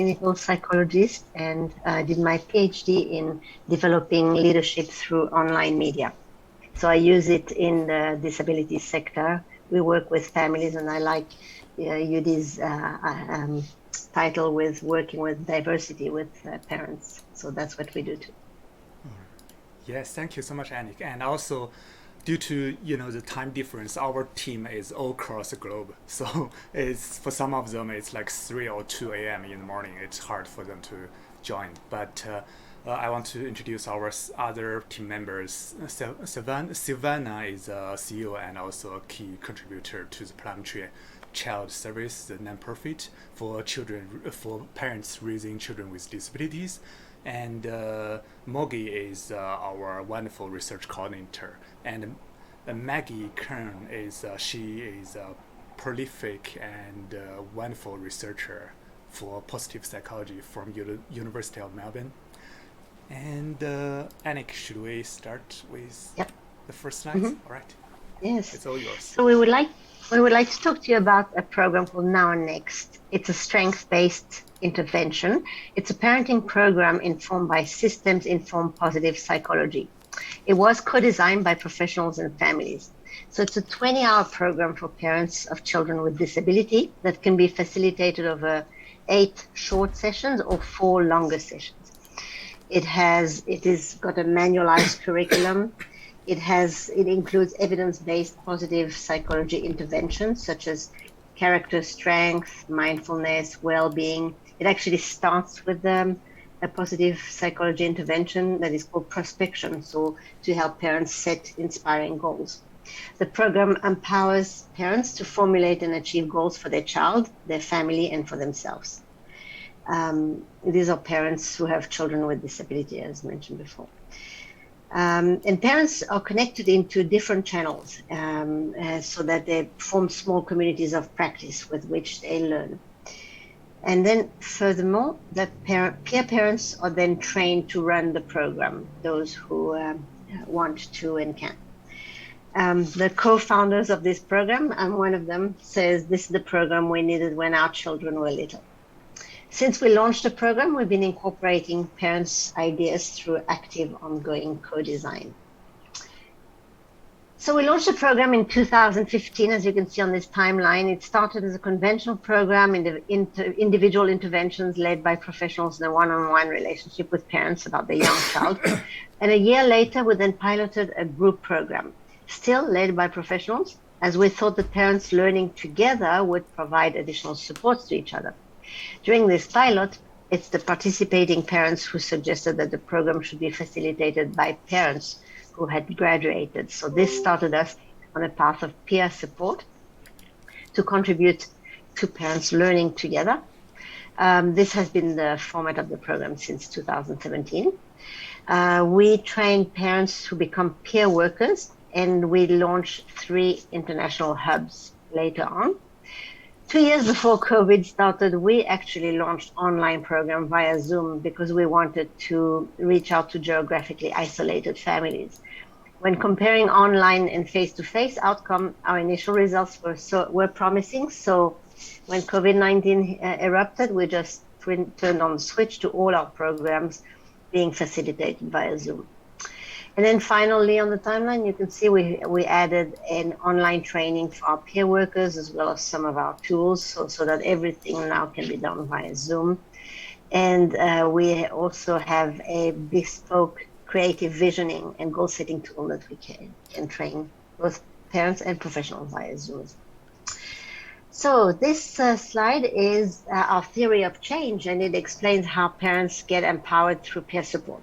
clinical psychologist and did my PhD in developing leadership through online media. So I use it in the disability sector. We work with families, and I like Yudi's title with working with diversity with parents. So that's what we do too. Yes, thank you so much, Annick. And also, due to the time difference, our team is all across the globe. So it's for some of them it's like 3 or 2 a.m. in the morning. It's hard for them to join. But I want to introduce our other team members. Silvana is a CEO and also a key contributor to the Parliamentary Child Service, the non-profit for parents raising children with disabilities. And Mogi is our wonderful research coordinator, and Maggie Kern she is a prolific and wonderful researcher for positive psychology from University of Melbourne. And Annick, should we start with the first slides? All right. Yes. It's all yours. So we would like to talk to you about a program called Now&next. It's a strengths-based intervention. It's a parenting program informed by systems-informed positive psychology. It was co-designed by professionals and families. So it's a 20-hour program for parents of children with disability that can be facilitated over 8 short sessions or 4 longer sessions. It has got a manualized curriculum. It includes evidence-based positive psychology interventions such as character strength, mindfulness, well-being. It actually starts with a positive psychology intervention that is called prospection, so to help parents set inspiring goals. The program empowers parents to formulate and achieve goals for their child, their family, and for themselves. These are parents who have children with disability, as mentioned before. And parents are connected into different channels so that they form small communities of practice with which they learn. And then furthermore, peer parents are then trained to run the program, those who want to and can. The co-founders of this program, and one of them says, this is the program we needed when our children were little. Since we launched the program, we've been incorporating parents' ideas through active, ongoing co-design. So we launched the program in 2015, as you can see on this timeline. It started as a conventional program in individual interventions led by professionals in a one-on-one relationship with parents about their young child. And a year later, we then piloted a group program, still led by professionals, as we thought that parents learning together would provide additional supports to each other. During this pilot, it's the participating parents who suggested that the program should be facilitated by parents who had graduated. So this started us on a path of peer support to contribute to parents learning together. This has been the format of the program since 2017. We train parents to become peer workers, and we launched 3 international hubs later on. 2 years before COVID started, we actually launched online program via Zoom because we wanted to reach out to geographically isolated families. When comparing online and face-to-face outcome, our initial results were promising. So when COVID-19 erupted, we just turned on the switch to all our programs being facilitated via Zoom. And then finally on the timeline, you can see we added an online training for our peer workers as well as some of our tools so that everything now can be done via Zoom. And we also have a bespoke creative visioning and goal setting tool that we can train both parents and professionals via Zoom. So this slide is our theory of change, and it explains how parents get empowered through peer support.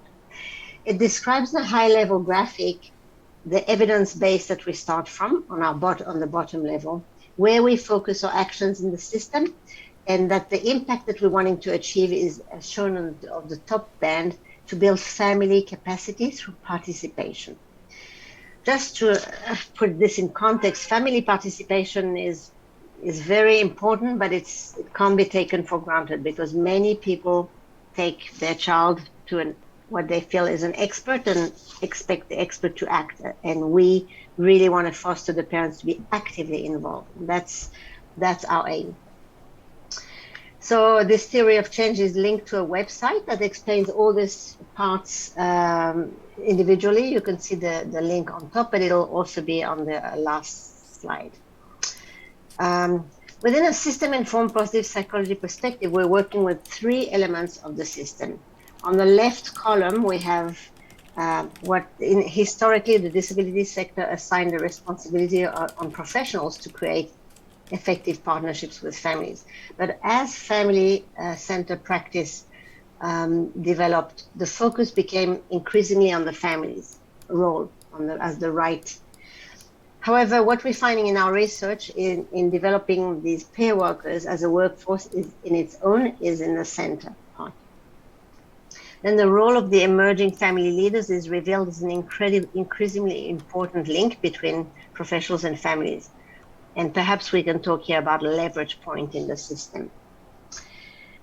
It describes the high-level graphic, the evidence base that we start from on the bottom level, where we focus our actions in the system, and that the impact that we're wanting to achieve is shown on the top band to build family capacity through participation. Just to put this in context, family participation is very important, but it can't be taken for granted because many people take their child to what they feel is an expert and expect the expert to act. And we really want to foster the parents to be actively involved. That's our aim. So this theory of change is linked to a website that explains all these parts individually. You can see the link on top, but it'll also be on the last slide. Within a system-informed positive psychology perspective, we're working with three elements of the system. On the left column, we have historically the disability sector assigned the responsibility on professionals to create effective partnerships with families. But as family-centered practice developed, the focus became increasingly on the family's role as the right. However, what we're finding in our research in developing these peer workers as a workforce is in the center part. Then the role of the emerging family leaders is revealed as an increasingly important link between professionals and families. And perhaps we can talk here about a leverage point in the system.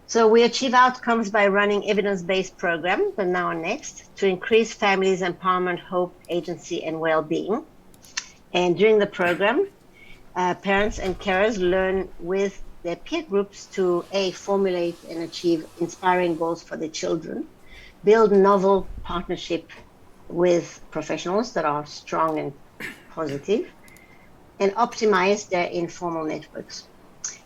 So we achieve outcomes by running evidence-based programs, the now and next, to increase families' empowerment, hope, agency, and well-being. And during the program, parents and carers learn with their peer groups to formulate and achieve inspiring goals for their children, build novel partnership with professionals that are strong and positive, and optimize their informal networks.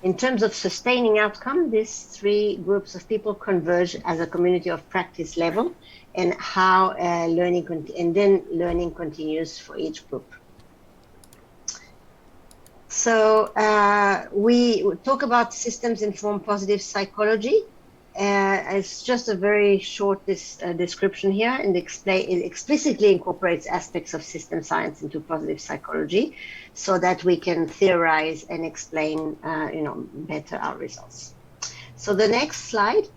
In terms of sustaining outcome, these three groups of people converge as a community of practice level, and how learning continues for each group. So we talk about systems-informed positive psychology. It's just a very short description here, and it explicitly incorporates aspects of system science into positive psychology, so that we can theorize and explain, better our results. So the next slide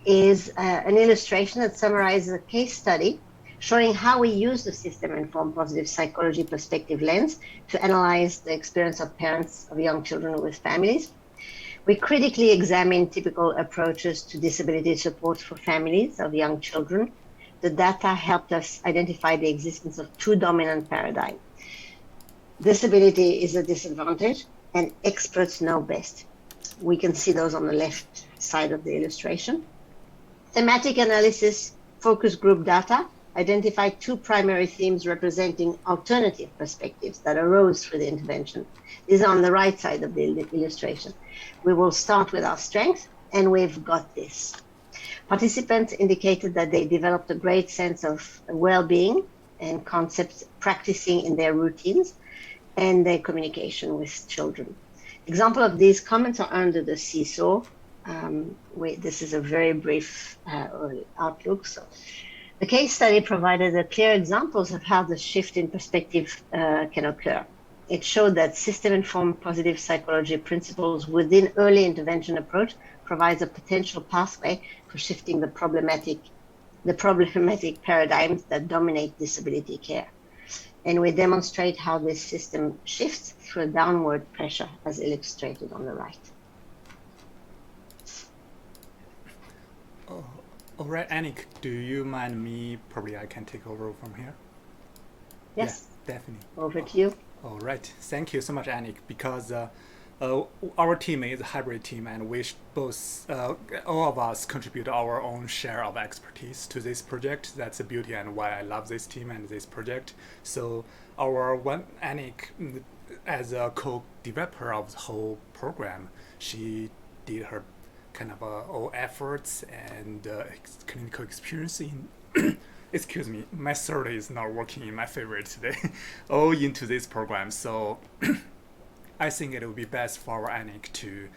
is an illustration that summarizes a case study showing how we use the system-informed positive psychology perspective lens to analyze the experience of parents of young children with families. We critically examine typical approaches to disability support for families of young children. The data helped us identify the existence of two dominant paradigms. Disability is a disadvantage, and experts know best. We can see those on the left side of the illustration. Thematic analysis, focus group data, identified two primary themes representing alternative perspectives that arose through the intervention. These are on the right side of the illustration. We will start with our strength, and we've got this. Participants indicated that they developed a great sense of well-being and concepts practicing in their routines and their communication with children. Example of these comments are under the seesaw. This is a very brief outlook. So the case study provided clear examples of how the shift in perspective can occur. It showed that system-informed positive psychology principles within early intervention approach provides a potential pathway for shifting the problematic paradigms that dominate disability care. And we demonstrate how this system shifts through a downward pressure, as illustrated on the right. All right, Annick, do you mind me? Probably I can take over from here. Yes, yeah, definitely. Over to you. All right, thank you so much, Annick, because our team is a hybrid team, and we both, all of us contribute our own share of expertise to this project. That's the beauty and why I love this team and this project. So Annick, as a co-developer of the whole program, she did her kind of all efforts and clinical experience in excuse me, my third is not working in my favor today, all into this program. So I think it would be best for Annick to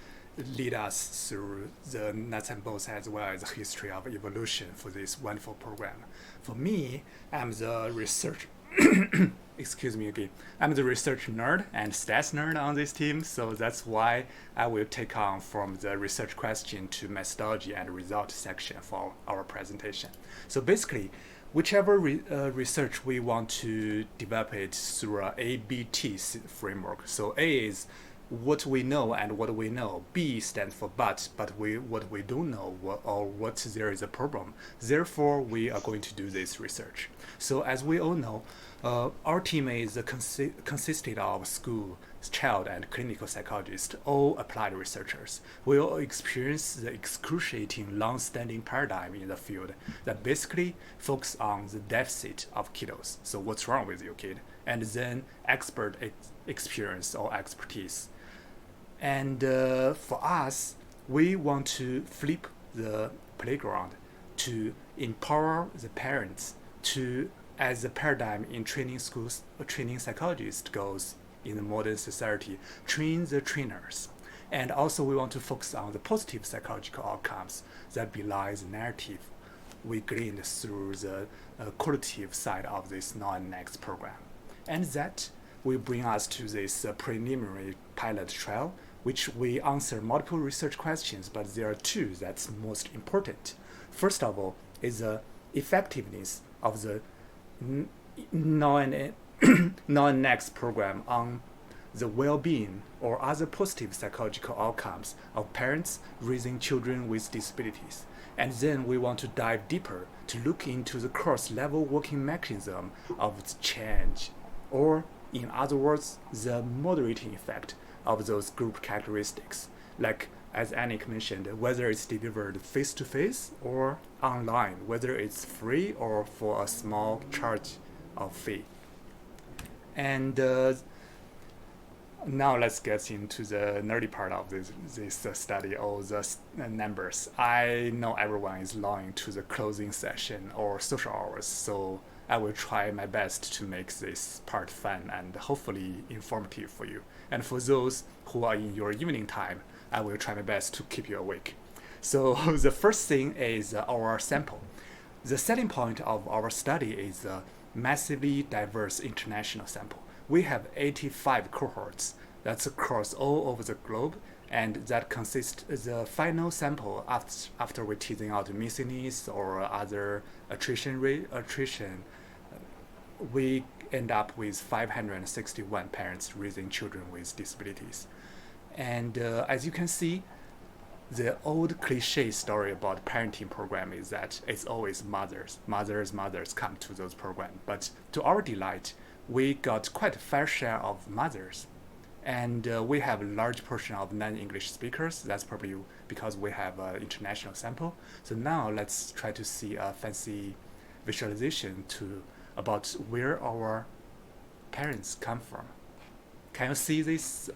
lead us through the nuts and bolts as well as the history of evolution for this wonderful program. For me, I'm the research excuse me again. I'm the research nerd and stats nerd on this team, so that's why I will take on from the research question to methodology and result section for our presentation. So basically, whichever research we want to develop it through a ABT framework. So A is what we know and what we know. B stands for what we don't know, or what there is a problem. Therefore, we are going to do this research. So as we all know, our team is consisted of school, child and clinical psychologists, all applied researchers, will experience the excruciating long-standing paradigm in the field that basically focus on the deficit of kiddos. So what's wrong with your kid? And then expert experience or expertise. And for us, we want to flip the playground to empower the parents to, as the paradigm in training schools, training psychologists goes in the modern society, train the trainers. And also we want to focus on the positive psychological outcomes that belie the narrative we gleaned through the qualitative side of this now&next program. And that will bring us to this preliminary pilot trial, which we answer multiple research questions, but there are two that's most important. First of all is the effectiveness of the now&next program on the well-being or other positive psychological outcomes of parents raising children with disabilities. And then we want to dive deeper to look into the cross-level working mechanism of the change, or in other words, the moderating effect of those group characteristics, like as Anik mentioned, whether it's delivered face-to-face or online, whether it's free or for a small charge of fee. And now let's get into the nerdy part of this study, or the numbers. I know everyone is longing to the closing session or social hours, so I will try my best to make this part fun and hopefully informative for you. And for those who are in your evening time, I will try my best to keep you awake. So the first thing is our sample. The setting point of our study is a massively diverse international sample. We have 85 cohorts that's across all over the globe, and that consists the final sample after we're teasing out miscellaneous or other attrition. We end up with 561 parents raising children with disabilities. And as you can see, the old cliche story about parenting program is that it's always mothers come to those programs. But to our delight, we got quite a fair share of mothers. And we have a large portion of non-English speakers. That's probably because we have an international sample. So now let's try to see a fancy visualization about where our parents come from. Can you see this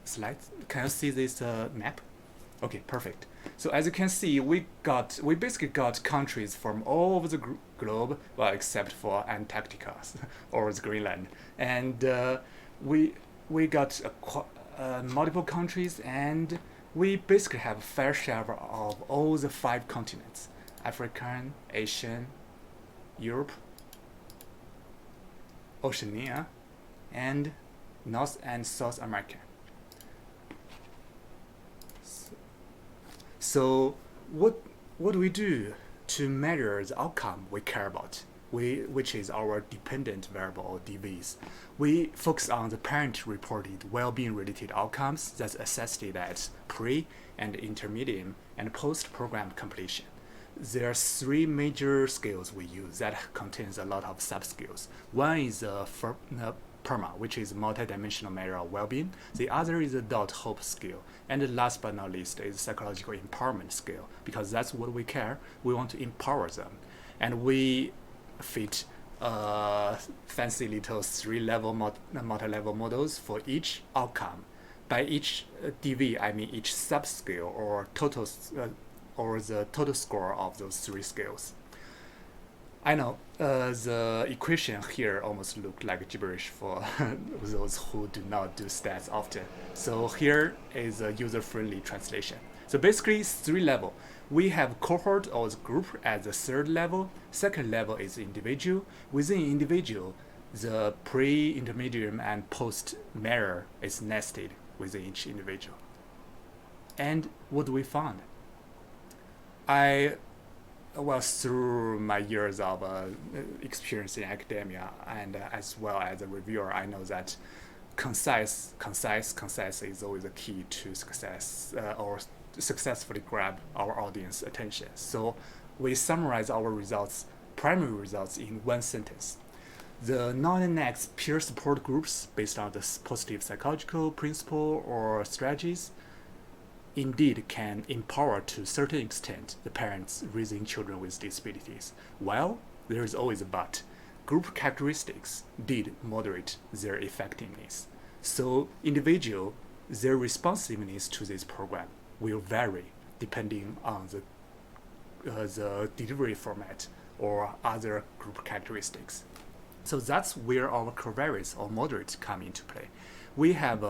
slide? Can you see this map? Okay, perfect. So as you can see, we basically got countries from all over the globe, well, except for Antarctica or the Greenland, and we got multiple countries, and we basically have a fair share of all the 5 continents: African, Asian, Europe, Oceania, and North and South America. So what do we do to measure the outcome we care about, which is our dependent variable, or DVs? We focus on the parent-reported well-being related outcomes that's assessed at pre- and intermediate and post-program completion. There are 3 major scales we use that contains a lot of sub-scales. One is PERMA, which is multi-dimensional measure of well-being. The other is the DOT hope scale. And the last but not least is psychological empowerment scale, because that's what we care. We want to empower them. And we fit fancy little 3-level multi-level models for each outcome. By each DV, I mean each sub-scale or total or the total score of those 3 scales. I know the equation here almost look like gibberish for those who do not do stats often. So here is a user-friendly translation. So basically 3 levels. We have cohort or the group as the 3rd level. 2nd level is individual. Within individual, the pre, intermediate, and post measure is nested within each individual. And what do we find? Through my years of experience in academia and as well as a reviewer, I know that concise is always a key to success or successfully grab our audience attention. So we summarize our primary results in one sentence. The now&next peer support groups based on the positive psychological principle or strategies indeed can empower to a certain extent the parents raising children with disabilities. While there is always a but, group characteristics did moderate their effectiveness. So individual, their responsiveness to this program will vary depending on the delivery format or other group characteristics. So that's where our covariates or moderates come into play. We have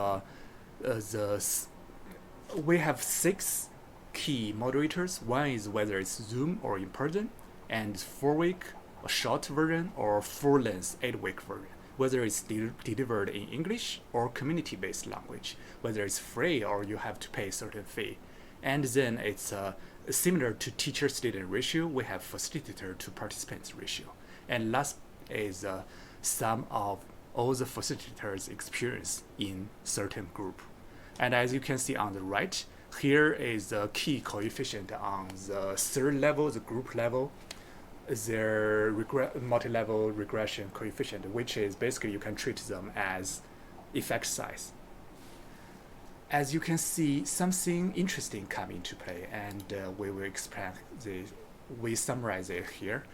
we have 6 key moderators. One is whether it's Zoom or in person, and 4-week, a short version, or full-length 8-week version. Whether it's delivered in English or community-based language, whether it's free or you have to pay a certain fee. And then it's similar to teacher-student ratio, we have facilitator to participants ratio. And last is sum of all the facilitators' experience in certain group. And as you can see on the right, here is the key coefficient on the third level, the group level, their multi-level regression coefficient, which is basically you can treat them as effect size. As you can see, something interesting come into play, and we will explain this. We summarize it here.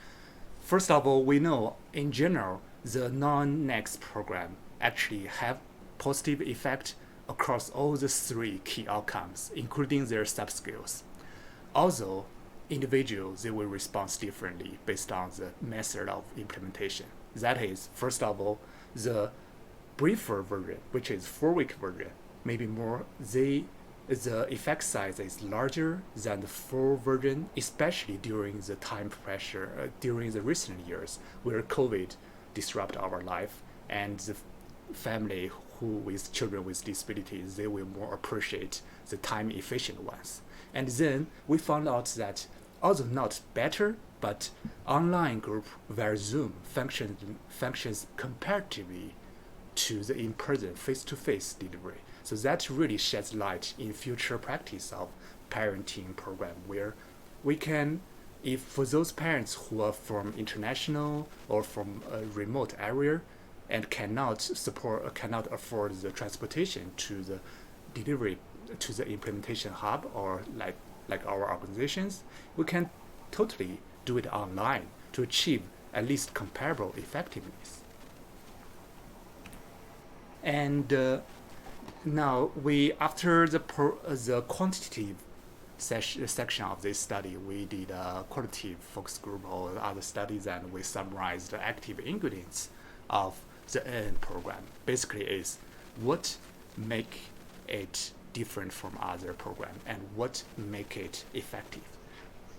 First of all, we know in general the now&next program actually have positive effect across all the 3 key outcomes, including their subskills. Although individuals, they will respond differently based on the method of implementation. That is, first of all, the briefer version, which is 4-week version, maybe more, the effect size is larger than the full version, especially during the time pressure, during the recent years where COVID disrupt our life, and the family who with children with disabilities, they will more appreciate the time efficient ones. And then we found out that although not better, but online group via Zoom functions comparatively to the in-person face-to-face delivery. So that really sheds light in future practice of parenting program, where we can, if for those parents who are from international or from a remote area and cannot afford the transportation to the delivery to the implementation hub or like our organizations, we can totally do it online to achieve at least comparable effectiveness. And now after the quantitative section of this study, we did a qualitative focus group or other studies, and we summarized the active ingredients of the end program. Basically is what make it different from other program and what make it effective.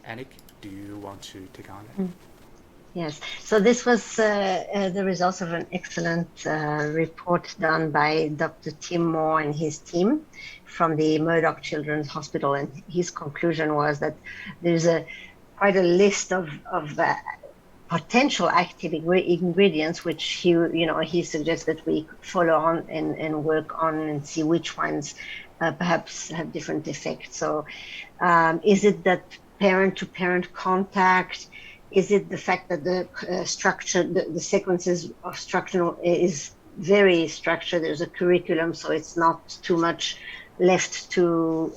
Anik, do you want to take on it? Yes, so this was the results of an excellent report done by Dr. Tim Moore and his team from the Murdoch Children's Hospital, and his conclusion was that there's quite a list of potential active ingredients which he suggests that we follow on and work on and see which ones perhaps have different effects. So is it that parent-to-parent contact? Is it the fact that the structure, the sequences of structure is very structured? There's a curriculum, so it's not too much left to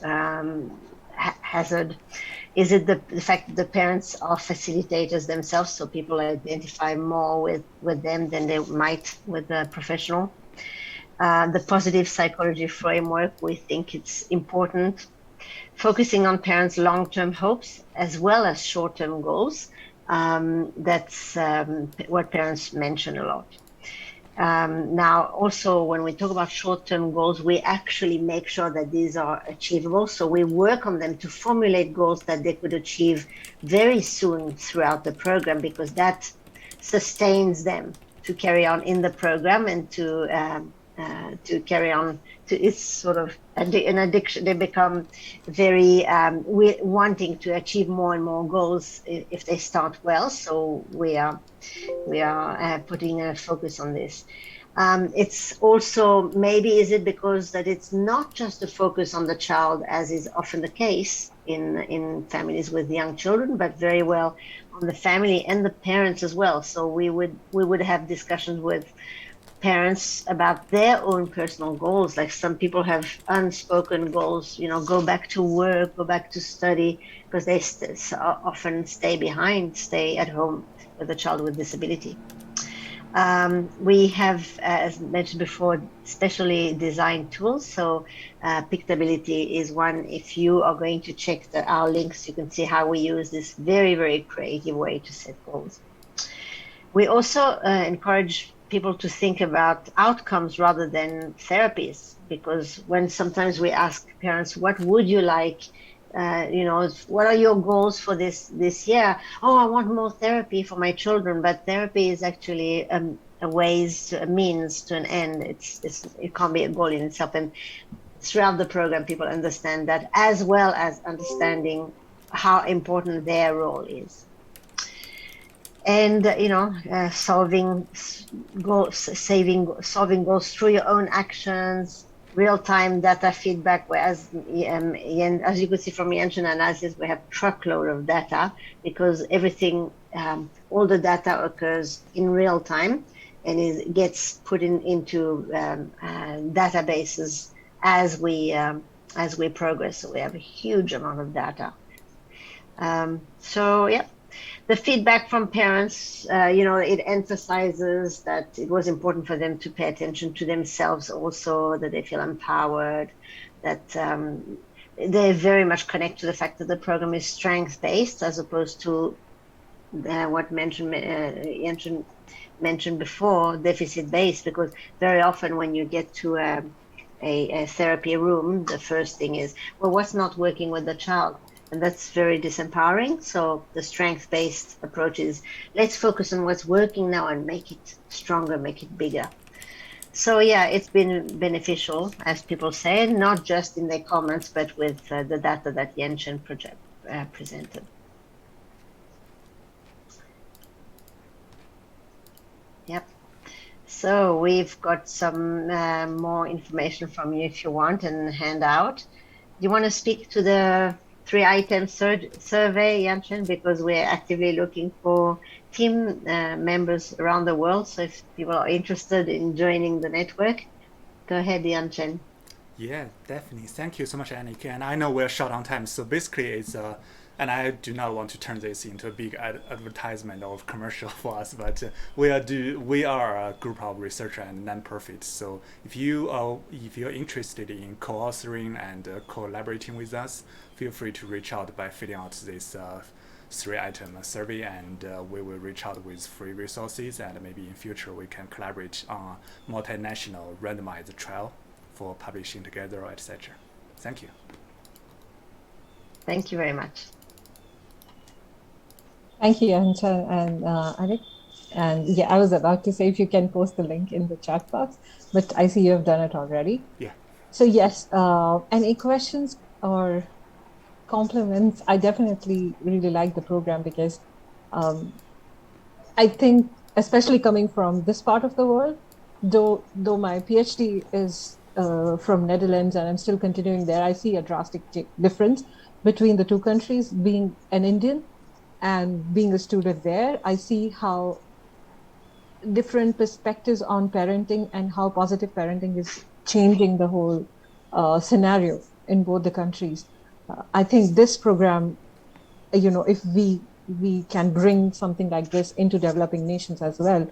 hazard. Is it the fact that the parents are facilitators themselves, so people identify more with them than they might with a professional? The positive psychology framework, we think it's important. Focusing on parents' long-term hopes as well as short-term goals. That's what parents mention a lot. Now, also, when we talk about short-term goals, we actually make sure that these are achievable. So we work on them to formulate goals that they could achieve very soon throughout the program, because that sustains them to carry on in the program and to carry on. It's sort of an addiction. They become very wanting to achieve more and more goals if they start well. So we are putting a focus on this. It's also, maybe is it because that it's not just a focus on the child, as is often the case, in families with young children, but very well on the family and the parents as well. So we would have discussions with parents about their own personal goals. Like some people have unspoken goals, go back to work, go back to study, because they often stay at home with a child with disability. We have, as mentioned before, specially designed tools. So Pictability is one. If you are going to check our links, you can see how we use this very, very creative way to set goals. We also encourage people to think about outcomes rather than therapies, because when sometimes we ask parents, what would you like? What are your goals for this year? Oh, I want more therapy for my children, but therapy is actually a means to an end. It can't be a goal in itself. And throughout the program, people understand that, as well as understanding how important their role is. And solving goals through your own actions, real-time data feedback, whereas as you could see from Yanchen analysis, we have truckload of data, because everything, all the data occurs in real time, and it gets put into databases as we progress. So we have a huge amount of data. The feedback from parents, it emphasizes that it was important for them to pay attention to themselves also, that they feel empowered, that they very much connect to the fact that the program is strength-based, as opposed to what Yanchen mentioned before, deficit-based, because very often when you get to a therapy room, the first thing is, well, what's not working with the child? And that's very disempowering. So the strength-based approach is, let's focus on what's working now and make it stronger, make it bigger. So yeah, it's been beneficial, as people say, not just in their comments, but with the data that Yanchen presented. Yep. So we've got some more information from you if you want, and handout. Do you want to speak to the 3-item survey, Yanchen, because we're actively looking for team members around the world. So if people are interested in joining the network, go ahead, Yanchen. Yeah, definitely. Thank you so much, Annick. And I know we're short on time, so basically it's and I do not want to turn this into a big advertisement or commercial for us, but we are a group of researchers and non-profits. So if you're interested in co-authoring and collaborating with us, feel free to reach out by filling out this 3-item survey, and we will reach out with free resources, and maybe in future we can collaborate on multinational randomized trial for publishing together, etc. Thank you. Thank you very much. Thank you, Yanchen and Annick. And yeah, I was about to say if you can post the link in the chat box, but I see you have done it already. Yeah. So yes, any questions or compliments? I definitely really like the program, because I think, especially coming from this part of the world, though my PhD is from Netherlands and I'm still continuing there, I see a drastic difference between the two countries. Being an Indian and being a student there, I see how different perspectives on parenting and how positive parenting is changing the whole scenario in both the countries. I think this program, if we can bring something like this into developing nations as well,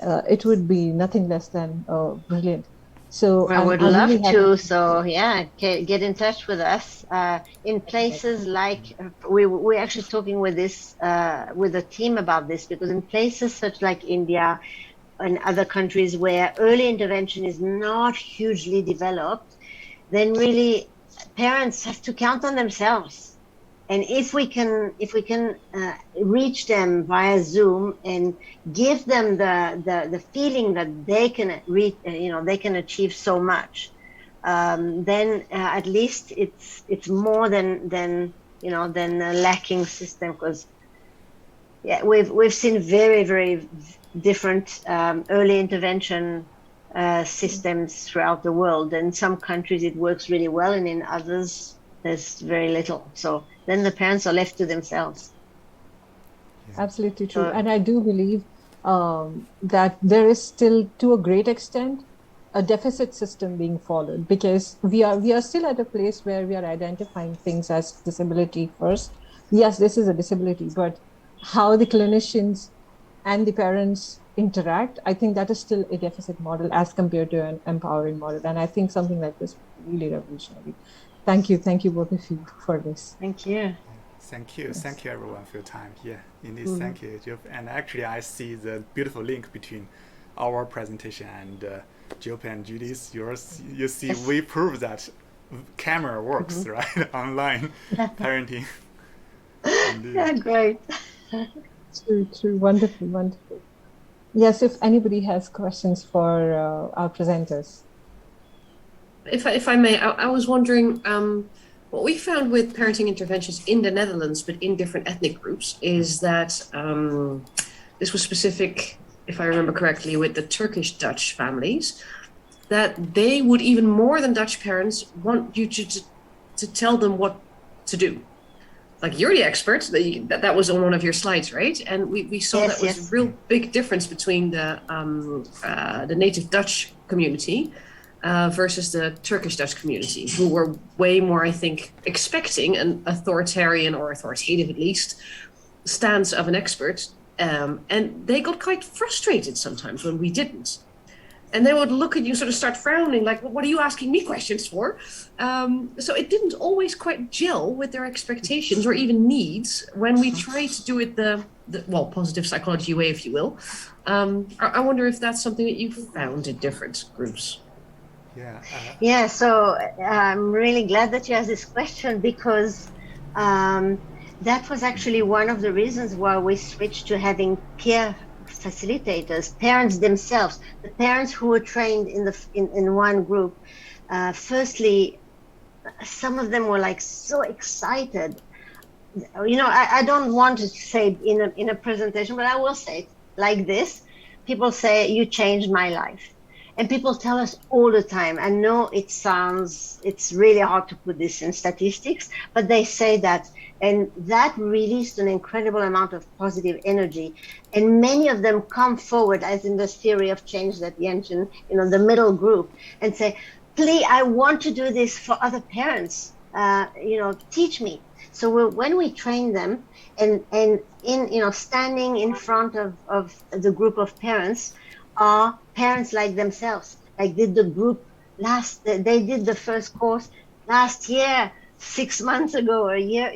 it would be nothing less than brilliant. So I would love to. So yeah, get in touch with us in places like we're actually talking with a team about this, because in places such like India and other countries where early intervention is not hugely developed, then really parents have to count on themselves. And if we can reach them via Zoom and give them the feeling that they can they can achieve so much, then at least it's more than a lacking system. Because yeah, we've seen very, very different early intervention systems throughout the world. In some countries it works really well, and in others there's very little. So then the parents are left to themselves. Absolutely true. So, And I do believe that there is still, to a great extent, a deficit system being followed, because we are still at a place where we are identifying things as disability first. Yes, this is a disability, but how the clinicians and the parents interact, I think that is still a deficit model as compared to an empowering model. And I think something like this would be really revolutionary. Thank you both of you for this. thank you. Yes. Thank you everyone for your time. Yeah, indeed, Mm. thank you, Jill. And actually, I see the beautiful link between our presentation and Jill and Judy's. Yours, you see, Yes. we prove that camera works, right? Online parenting. Indeed. Yeah, great. True. Wonderful, wonderful. Yes, if anybody has questions for our presenters. If I may, I was wondering, what we found with parenting interventions in the Netherlands, but in different ethnic groups, is that this was specific, if I remember correctly, with the Turkish Dutch families, that they would, even more than Dutch parents, want you to tell them what to do. Like, you're the expert. That was on one of your slides, right? And we saw Yes, that was yes. a real big difference between the native Dutch community versus the Turkish Dutch community, who were way more, I think, expecting an authoritarian, or authoritative at least, stance of an expert. And they got quite frustrated sometimes when we didn't. And they would look at you, sort of start frowning, like, well, what are you asking me questions for? So it didn't always quite gel with their expectations or even needs when we tried to do it the positive psychology way, if you will. I wonder if that's something that you found in different groups. Yeah. Yeah, so I'm really glad that you asked this question, because that was actually one of the reasons why we switched to having peer facilitators, parents themselves, the parents who were trained in one group. Firstly, some of them were like so excited. You know, I don't want to say in a presentation, but I will say it like this. People say, you changed my life. And people tell us all the time. I know it's really hard to put this in statistics, but they say that, and that released an incredible amount of positive energy. And many of them come forward, as in the theory of change that Yanchen, the middle group, and say, please, I want to do this for other parents. Teach me. So when we train them, and in standing in front of the group of parents are parents like themselves, like did the group they did the first course last year, 6 months ago, or a year,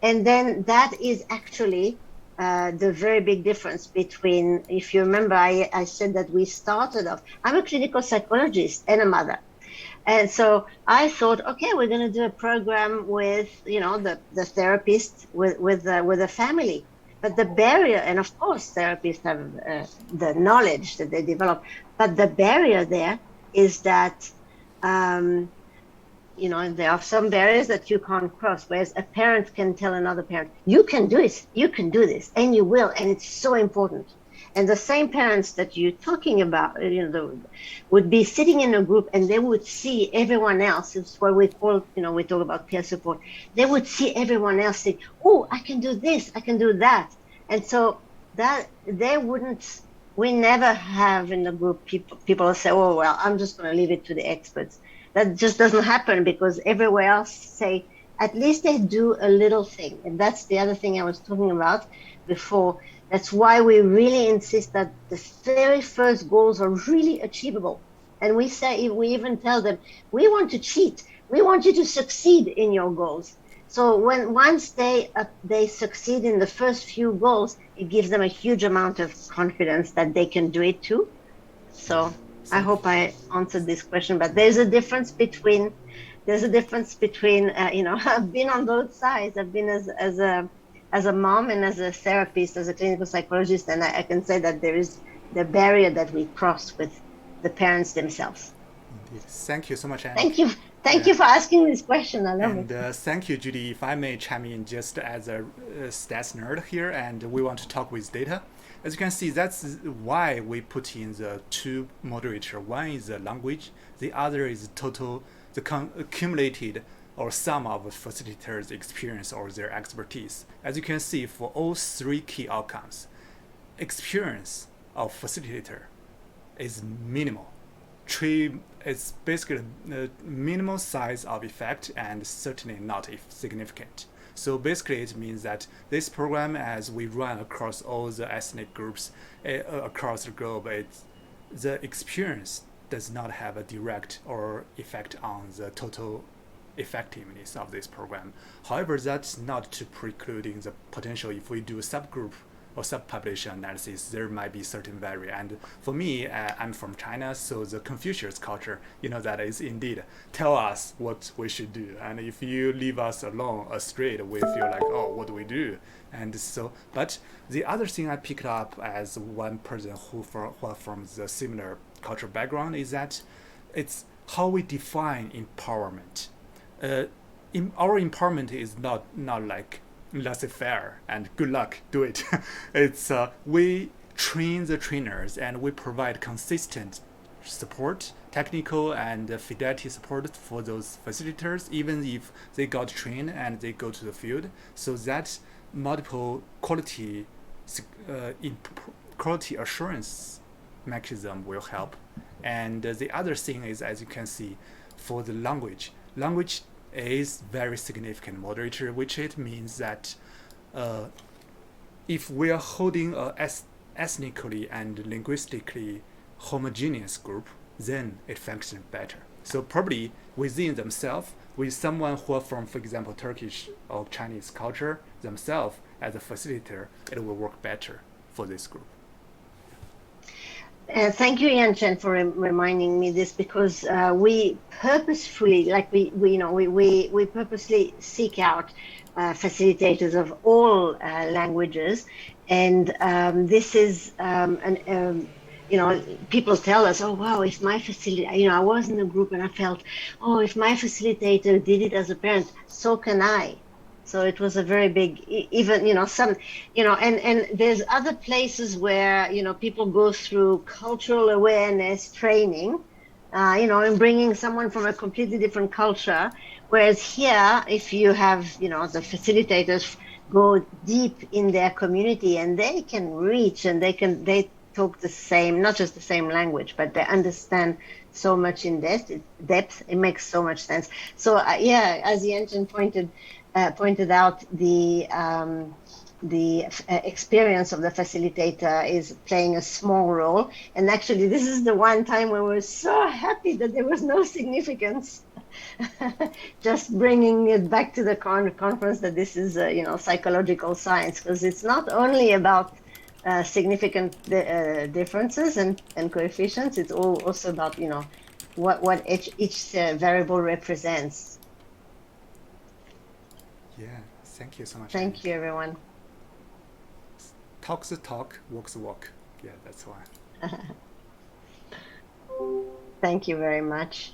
and then that is actually the very big difference between, if you remember, I said that we started off, I'm a clinical psychologist and a mother. And so I thought, okay, we're going to do a program with, the therapist with a family. But the barrier, and of course, therapists have the knowledge that they develop, but the barrier there is that, there are some barriers that you can't cross, whereas a parent can tell another parent, you can do it, you can do this, and you will, and it's so important. And the same parents that you're talking about, would be sitting in a group, and they would see everyone else. It's what we call, we talk about peer support. They would see everyone else say, oh, I can do this, I can do that. And so that we never have in the group people say, oh, well, I'm just going to leave it to the experts. That just doesn't happen, because everywhere else say, at least they do a little thing. And that's the other thing I was talking about before. That's why we really insist that the very first goals are really achievable. And we even tell them, we want to cheat. We want you to succeed in your goals. So once they succeed in the first few goals, it gives them a huge amount of confidence that they can do it too. So I hope I answered this question, but there's a difference between, I've been on both sides. I've been as a mom and as a therapist, as a clinical psychologist, and I can say that there is the barrier that we cross with the parents themselves. Indeed. Thank you so much, Annie. Thank you for asking this question. I love it. And thank you, Judy. If I may chime in just as a stats nerd here, and we want to talk with data. As you can see, that's why we put in the two moderator. One is the language, the other is the accumulated or some of the facilitators' experience or their expertise. As you can see, for all three key outcomes, experience of facilitator is minimal. It's basically the minimal size of effect and certainly not significant. So basically it means that this program, as we run across all the ethnic groups across the globe, the experience does not have a direct or effect on the total effectiveness of this program. However, that's not to precluding the potential. If we do a subgroup or subpopulation analysis, there might be certain value. And for me, I'm from China, so the Confucius culture, that is indeed tell us what we should do. And if you leave us alone, astray, we feel like, oh, what do we do? And so, but the other thing I picked up as one person who from the similar cultural background is that it's how we define empowerment. Our empowerment is not like laissez-faire and good luck, do it. It's we train the trainers and we provide consistent support, technical and fidelity support for those facilitators, even if they got trained and they go to the field. So that multiple quality assurance mechanism will help. And the other thing is, as you can see, for the language is very significant moderator, which it means that if we are holding a ethnically and linguistically homogeneous group, then it functions better. So probably within themselves, with someone who are from, for example, Turkish or Chinese culture themselves as a facilitator, it will work better for this group. Thank you, Yanchen, for reminding me this, because we purposefully, we purposely seek out facilitators of all languages, and this is people tell us, oh wow, if my facilitator, I was in a group and I felt, oh, if my facilitator did it as a parent, so can I. So it was a very big, even, and there's other places where, people go through cultural awareness training, and bringing someone from a completely different culture. Whereas here, if you have, the facilitators go deep in their community and they can reach and they talk the same, not just the same language, but they understand so much in depth. It makes so much sense. So as Yanchen pointed out, the experience of the facilitator is playing a small role. And actually, this is the one time where we're so happy that there was no significance. Just bringing it back to the conference that this is, psychological science, because it's not only about significant differences and coefficients. It's also about, what each variable represents. Yeah, thank you so much. Thank you, everyone. Talk the talk, walk the walk. Yeah, that's why. Thank you very much.